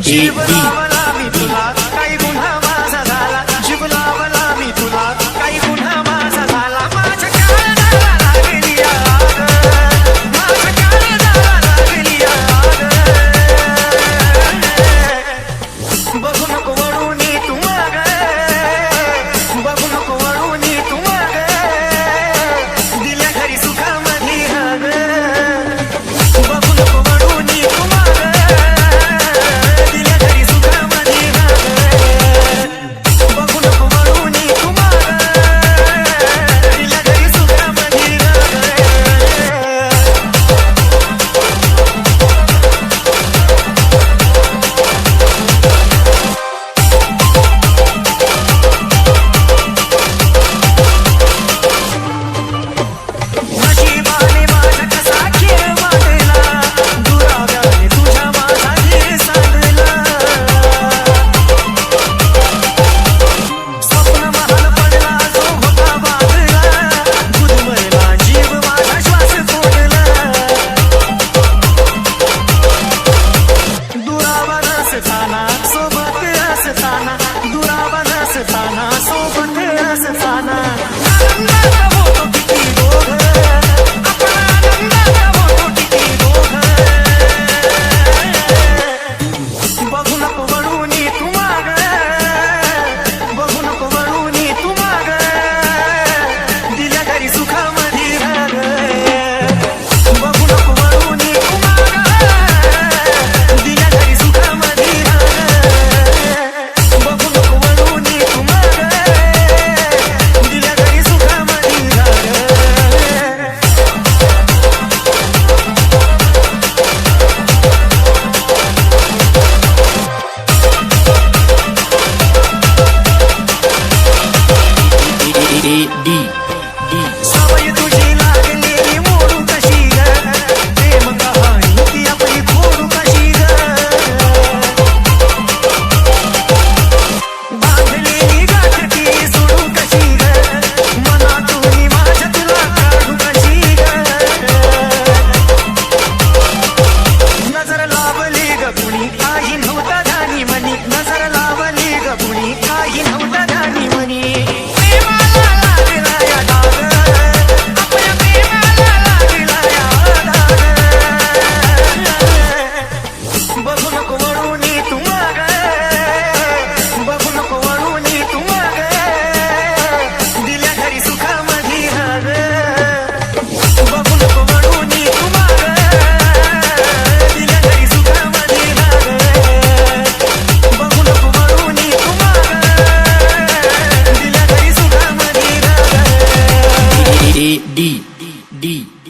जीव लावला मी तुला काही गुन्हा माझा झाला जीव लावला मी तुला काही गुन्हा माझा झाला माझ्या काळजाला लागली आग माझ्या काळजाला लागली आग बघू नको वळून तू माग बघू नको वळून तू माग दिल्या घरी सुखामध्ये राग बघू नको वळून तू माग सवय तुझी लागलेली मोडू कशी ग प्रेम कहाणी ती आपली फोडू कशी ग बांधलेली गाठ ती सोडू कशी ग मनातून माझ्या तुला काढू कशी ग नजर लावली ग कुणी काही नव्हता धानी मनी नजर लावली ग कुणी काही नव्हता धानी मनी D